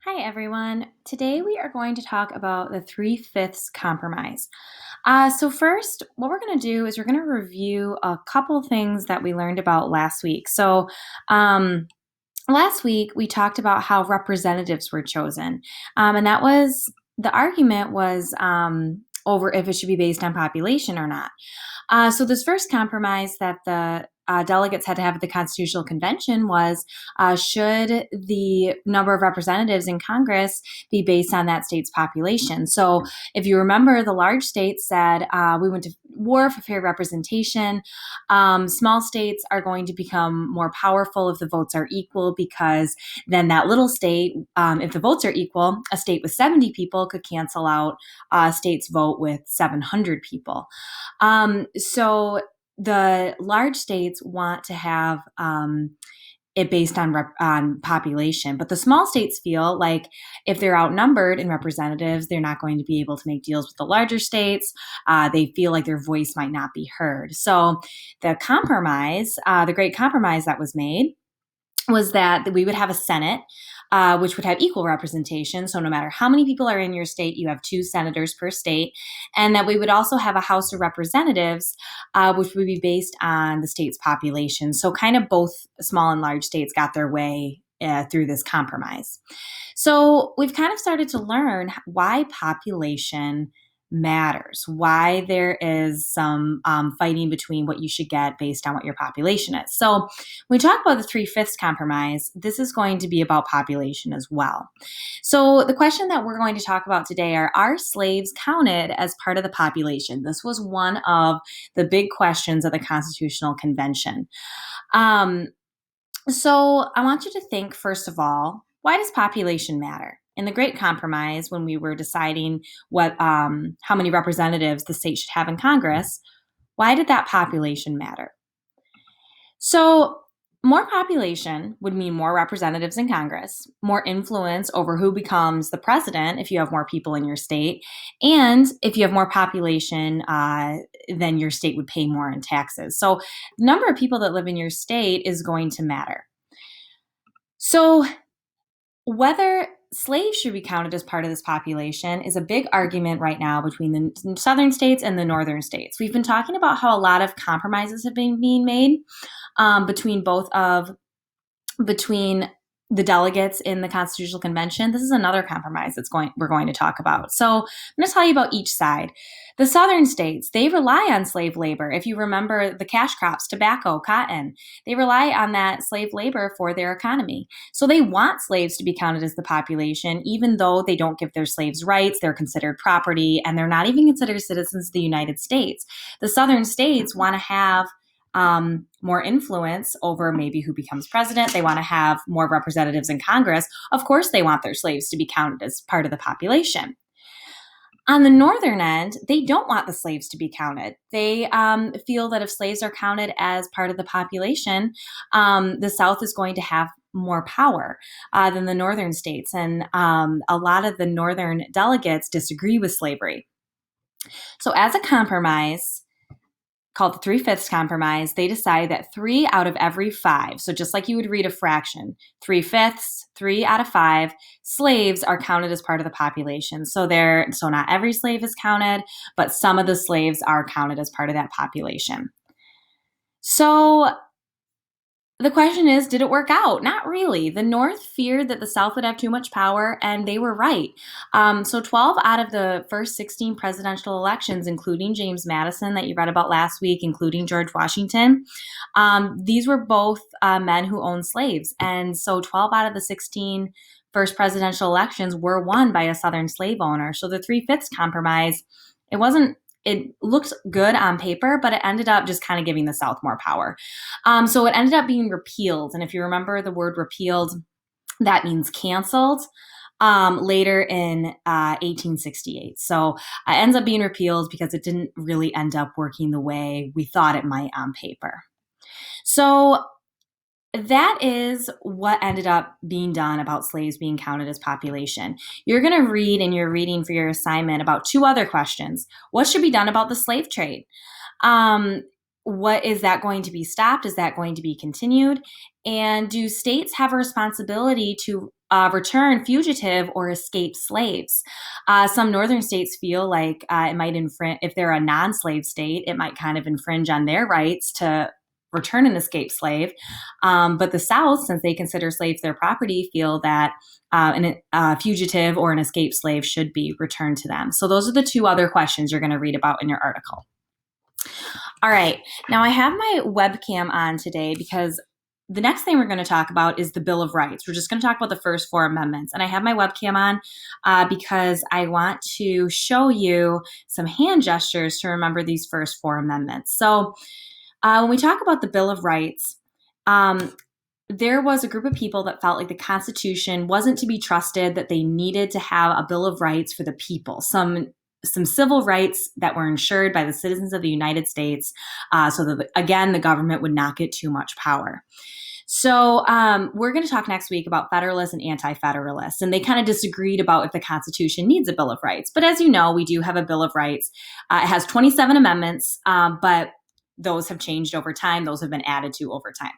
Hi, everyone. Today we are going to talk about the three-fifths compromise. First, what we're going to do is we're going to review a couple things that we learned about last week. Um, Last week we talked about how representatives were chosen, and that was the argument was over if it should be based on population or not. This first compromise that the delegates had to have at the Constitutional Convention was should the number of representatives in Congress be based on that state's population? So, if you remember, the large states said we went to war for fair representation. Small states are going to become more powerful if the votes are equal because then that little state, if the votes are equal, a state with 70 people could cancel out a state's vote with 700 people. So the large states want to have it based on population, but the small states feel like if they're outnumbered in representatives, they're not going to be able to make deals with the larger states. They feel like their voice might not be heard. So the compromise, the great compromise that was made, was that we would have a Senate, which would have equal representation. So no matter how many people are in your state, you have two senators per state. And that we would also have a House of Representatives, which would be based on the state's population. So kind of both small and large states got their way through this compromise. So we've kind of started to learn why population matters, why there is some fighting between what you should get based on what your population is. So when we talk about the three-fifths compromise, this is going to be about population as well. So the question that we're going to talk about today are slaves counted as part of the population? This was one of the big questions of the Constitutional Convention. So I want you to think, first of all, why does population matter? In the Great Compromise, when we were deciding how many representatives the state should have in Congress, why did that population matter? So more population would mean more representatives in Congress, more influence over who becomes the president if you have more people in your state, and if you have more population, then your state would pay more in taxes. So the number of people that live in your state is going to matter. So whether slaves should be counted as part of this population is a big argument right now between the southern states and the northern states. We've been talking about how a lot of compromises have been being made between the delegates in the Constitutional Convention. This is another compromise we're going to talk about. So I'm going to tell you about each side. The southern states, they rely on slave labor. If you remember the cash crops, tobacco, cotton, they rely on that slave labor for their economy. So they want slaves to be counted as the population, even though they don't give their slaves rights, they're considered property, and they're not even considered citizens of the United States. The southern states want to have more influence over maybe who becomes president. They want to have more representatives in Congress. Of course, they want their slaves to be counted as part of the population. On the northern end, they don't want the slaves to be counted. They feel that if slaves are counted as part of the population, the South is going to have more power than the northern states. And a lot of the northern delegates disagree with slavery. So, as a compromise, called the three-fifths compromise, they decide that 3 out of every 5, so just like you would read a fraction, 3/5, 3 out of 5 slaves are counted as part of the population. So not every slave is counted, but some of the slaves are counted as part of that population. So the question is, did it work out? Not really. The North feared that the South would have too much power, and they were right. So 12 out of the first 16 presidential elections, including James Madison that you read about last week, including George Washington, these were both men who owned slaves. And so 12 out of the 16 first presidential elections were won by a Southern slave owner. So the three-fifths compromise, it looked good on paper, but it ended up just kind of giving the South more power. So it ended up being repealed. And if you remember the word repealed, that means canceled later in 1868. So it ends up being repealed because it didn't really end up working the way we thought it might on paper. So that is what ended up being done about slaves being counted as population. You're going to read in your reading for your assignment about 2 other questions. What should be done about the slave trade? What is that going to be stopped? Is that going to be continued? And do states have a responsibility to return fugitive or escaped slaves. Some northern states feel like it might infringe, if they're a non-slave state, it might kind of infringe on their rights to return an escaped slave. But the South, since they consider slaves their property, feel that a fugitive or an escaped slave should be returned to them. So those are the two other questions you're going to read about in your article. All right, now I have my webcam on today because the next thing we're going to talk about is the Bill of Rights. We're just going to talk about the first four amendments. And I have my webcam on because I want to show you some hand gestures to remember these first four amendments. So when we talk about the Bill of Rights, there was a group of people that felt like the Constitution wasn't to be trusted, that they needed to have a Bill of Rights for the people, some civil rights that were ensured by the citizens of the United States, so that, again, the government would not get too much power. So we're going to talk next week about Federalists and Anti-Federalists, and they kind of disagreed about if the Constitution needs a Bill of Rights. But as you know, we do have a Bill of Rights. It has 27 amendments, but those have changed over time. Those have been added to over time.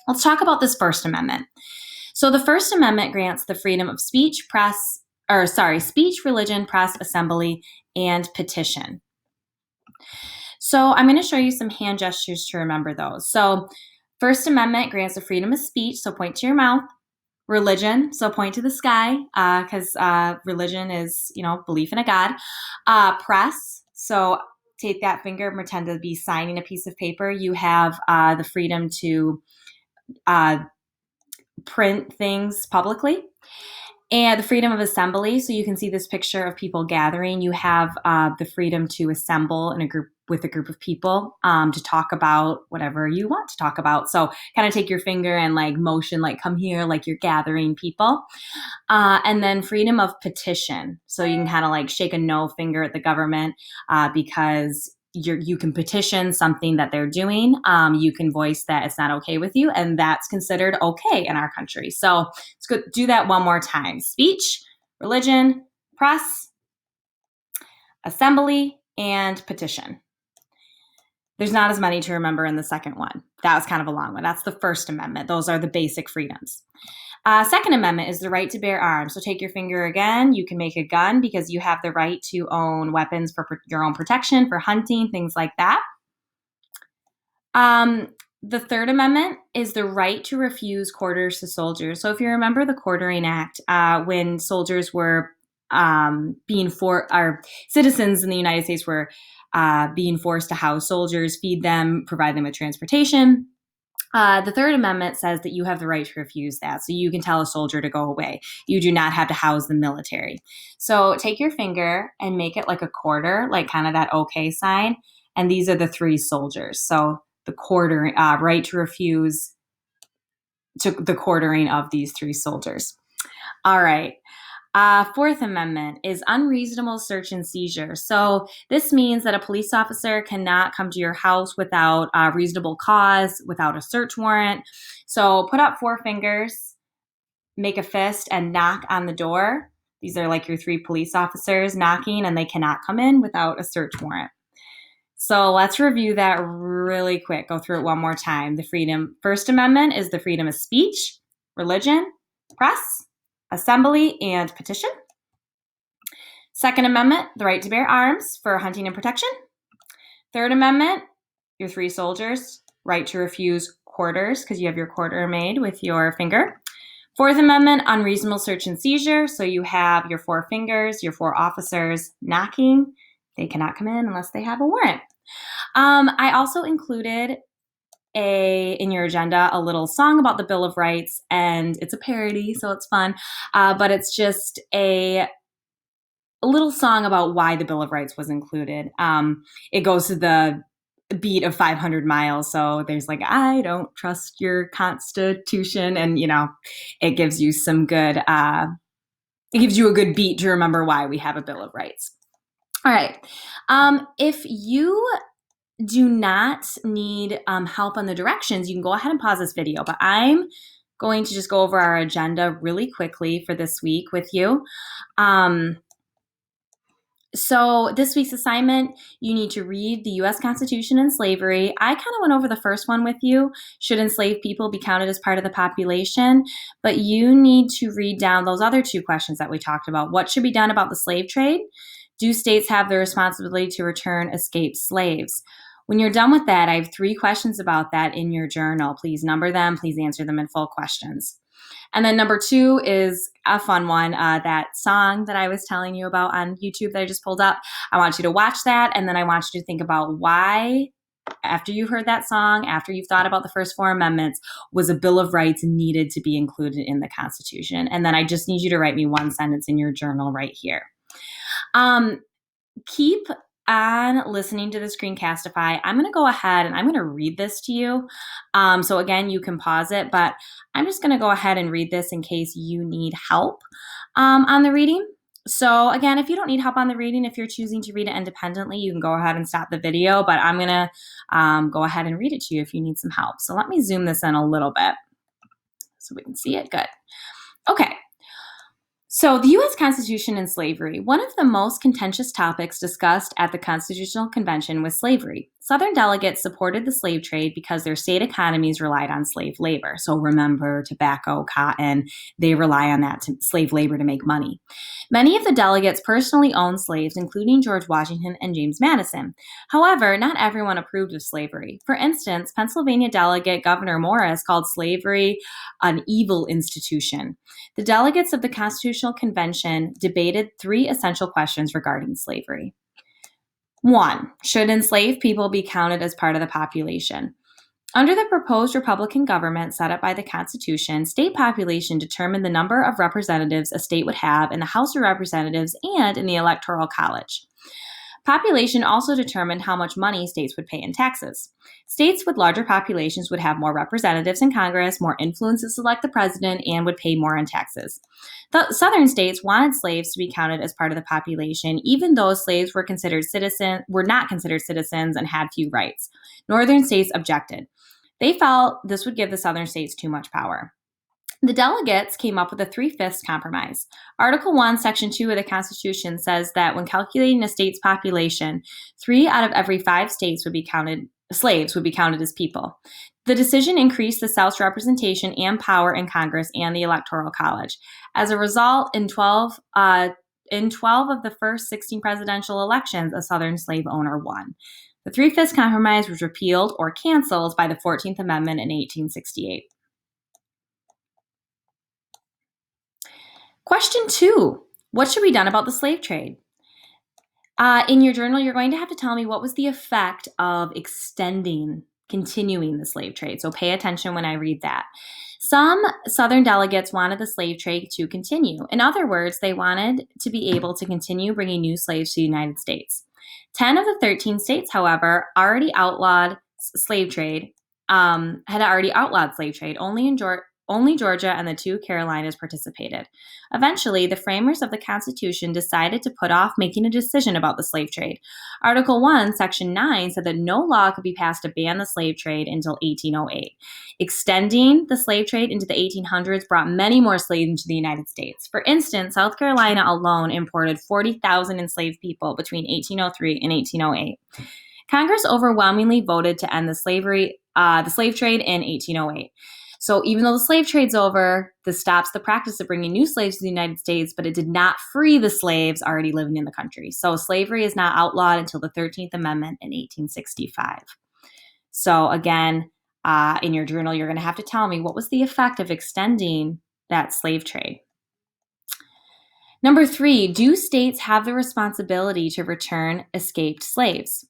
Let's talk about this First Amendment. So the First Amendment grants the freedom of speech, speech, religion, press, assembly, and petition. So I'm going to show you some hand gestures to remember those. So First Amendment grants the freedom of speech, so point to your mouth. Religion, so point to the sky, because religion is, belief in a God. Press, so take that finger and pretend to be signing a piece of paper. You have the freedom to print things publicly. And the freedom of assembly, so you can see this picture of people gathering. You have the freedom to assemble in a group with a group of people to talk about whatever you want to talk about. So kind of take your finger and motion, come here, like you're gathering people. And then freedom of petition. So you can kind of shake a no finger at the government because you can petition something that they're doing. You can voice that it's not okay with you, and that's considered okay in our country. So let's go do that one more time. Speech, religion, press, assembly, and petition. There's not as many to remember in the second one. That was kind of a long one. That's the First Amendment. Those are the basic freedoms. Second Amendment is the right to bear arms. So take your finger again. You can make a gun because you have the right to own weapons for your own protection, for hunting, things like that. The Third Amendment is the right to refuse quarters to soldiers. So if you remember the Quartering Act, when soldiers were citizens in the United States were being forced to house soldiers, feed them, provide them with transportation. The Third Amendment says that you have the right to refuse that. So you can tell a soldier to go away. You do not have to house the military. So take your finger and make it like a quarter, like kind of that okay sign. And these are the three soldiers. So the right to refuse to the quartering of these three soldiers. All right. Fourth Amendment is unreasonable search and seizure. So this means that a police officer cannot come to your house without a reasonable cause, without a search warrant. So put up four fingers, make a fist, and knock on the door. These are like your three police officers knocking, and they cannot come in without a search warrant. So let's review that really quick. Go through it one more time. First Amendment is the freedom of speech, religion, press, assembly, and petition. Second Amendment, the right to bear arms for hunting and protection. Third Amendment, your three soldiers, right to refuse quarters because you have your quarter made with your finger. Fourth Amendment, unreasonable search and seizure. So you have your four fingers, your four officers knocking. They cannot come in unless they have a warrant. I also included in your agenda a little song about the Bill of Rights, and it's a parody, so it's fun. But it's just a little song about why the Bill of Rights was included. It goes to the beat of 500 miles. So there's I don't trust your Constitution. And, it gives you it gives you a good beat to remember why we have a Bill of Rights. All right. If you do not need help on the directions, you can go ahead and pause this video. But I'm going to just go over our agenda really quickly for this week with you. So this week's assignment, you need to read the U.S. Constitution and slavery. I kind of went over the first one with you. Should enslaved people be counted as part of the population? But you need to read down those other two questions that we talked about. What should be done about the slave trade? Do states have the responsibility to return escaped slaves? When you're done with that, I have 3 questions about that in your journal. Please number them. Please answer them in full questions. And then number 2 is a fun one, that song that I was telling you about on YouTube that I just pulled up. I want you to watch that, and then I want you to think about why, after you heard that song, after you've thought about the first 4 amendments, was a Bill of Rights needed to be included in the Constitution? And then I just need you to write me 1 sentence in your journal right here. Keep on listening to the Screencastify. I'm going to go ahead and I'm going to read this to you. So again, you can pause it, but I'm just going to go ahead and read this in case you need help on the reading. So again, if you don't need help on the reading, if you're choosing to read it independently, you can go ahead and stop the video, but I'm going to go ahead and read it to you if you need some help. So let me zoom this in a little bit so we can see it. Good. Okay. So the U.S. Constitution and slavery. One of the most contentious topics discussed at the Constitutional Convention was slavery. Southern delegates supported the slave trade because their state economies relied on slave labor. So remember, tobacco, cotton, they rely on that slave labor to make money. Many of the delegates personally owned slaves, including George Washington and James Madison. However, not everyone approved of slavery. For instance, Pennsylvania delegate Gouverneur Morris called slavery an evil institution. The delegates of the Constitutional Convention debated 3 essential questions regarding slavery. 1. Should enslaved people be counted as part of the population? Under the proposed Republican government set up by the Constitution, state population determined the number of representatives a state would have in the House of Representatives and in the Electoral College. Population also determined how much money states would pay in taxes. States with larger populations would have more representatives in Congress, more influence to select the president, and would pay more in taxes. The southern states wanted slaves to be counted as part of the population, even though slaves were not considered citizens and had few rights. Northern states objected. They felt this would give the southern states too much power. The delegates came up with a 3/5 compromise. Article 1, Section 2 of the Constitution says that when calculating a state's population, 3 out of every 5 slaves would be counted as people. The decision increased the South's representation and power in Congress and the Electoral College. As a result, in 12 of the first 16 presidential elections, a Southern slave owner won. The 3/5 compromise was repealed or canceled by the 14th Amendment in 1868. Question 2, what should be done about the slave trade? In your journal, you're going to have to tell me what was the effect of continuing the slave trade. So pay attention when I read that. Some Southern delegates wanted the slave trade to continue. In other words, they wanted to be able to continue bringing new slaves to the United States. 10 of the 13 states, however, had already outlawed slave trade. Only Georgia and the 2 Carolinas participated. Eventually, the framers of the Constitution decided to put off making a decision about the slave trade. Article 1, Section 9 said that no law could be passed to ban the slave trade until 1808. Extending the slave trade into the 1800s brought many more slaves into the United States. For instance, South Carolina alone imported 40,000 enslaved people between 1803 and 1808. Congress overwhelmingly voted to end the slave trade in 1808. So even though the slave trade's over, this stops the practice of bringing new slaves to the United States, but it did not free the slaves already living in the country. So slavery is not outlawed until the 13th Amendment in 1865. So again, in your journal, you're going to have to tell me what was the effect of extending that slave trade. Number 3, do states have the responsibility to return escaped slaves?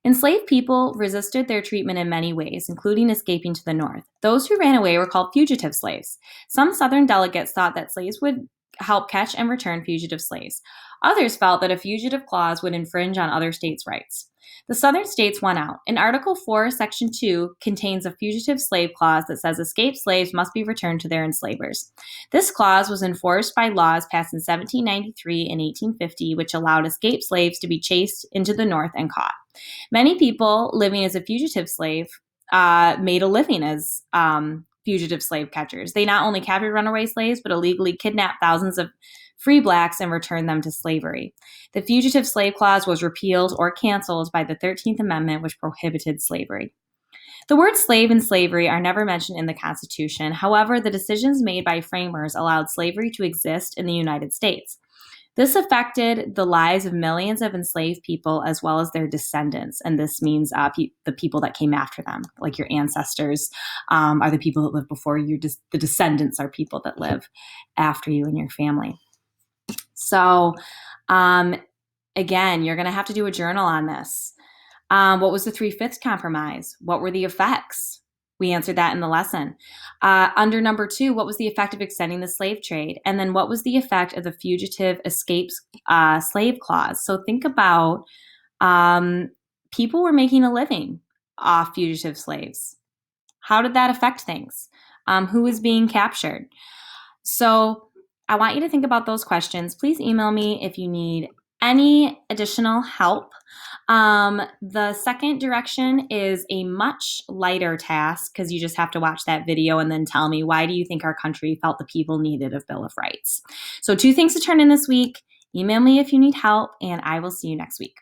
Enslaved people resisted their treatment in many ways, including escaping to the north. Those who ran away were called fugitive slaves. Some Southern delegates thought that slaves would help catch and return fugitive slaves. Others felt that a fugitive clause would infringe on other states' rights. The Southern states won out. In Article 4, Section 2 contains a fugitive slave clause that says escaped slaves must be returned to their enslavers. This clause was enforced by laws passed in 1793 and 1850, which allowed escaped slaves to be chased into the north and caught. Many people living as a fugitive slave made a living as fugitive slave catchers. They not only captured runaway slaves, but illegally kidnapped thousands of free blacks and return them to slavery. The Fugitive Slave Clause was repealed or canceled by the 13th Amendment, which prohibited slavery. The words slave and slavery are never mentioned in the Constitution. However, the decisions made by framers allowed slavery to exist in the United States. This affected the lives of millions of enslaved people as well as their descendants. And this means the people that came after them, like your ancestors are the people that lived before you. The descendants are people that live after you and your family. So again, you're going to have to do a journal on this. What was the 3/5 compromise? What were the effects? We answered that in the lesson. Under number 2, what was the effect of extending the slave trade? And then what was the effect of the Fugitive Escapes Slave Clause? So think about people were making a living off fugitive slaves. How did that affect things? Who was being captured? So I want you to think about those questions. Please email me if you need any additional help. The second direction is a much lighter task because you just have to watch that video and then tell me, why do you think our country felt the people needed a Bill of Rights? So 2 things to turn in this week. Email me if you need help, and I will see you next week.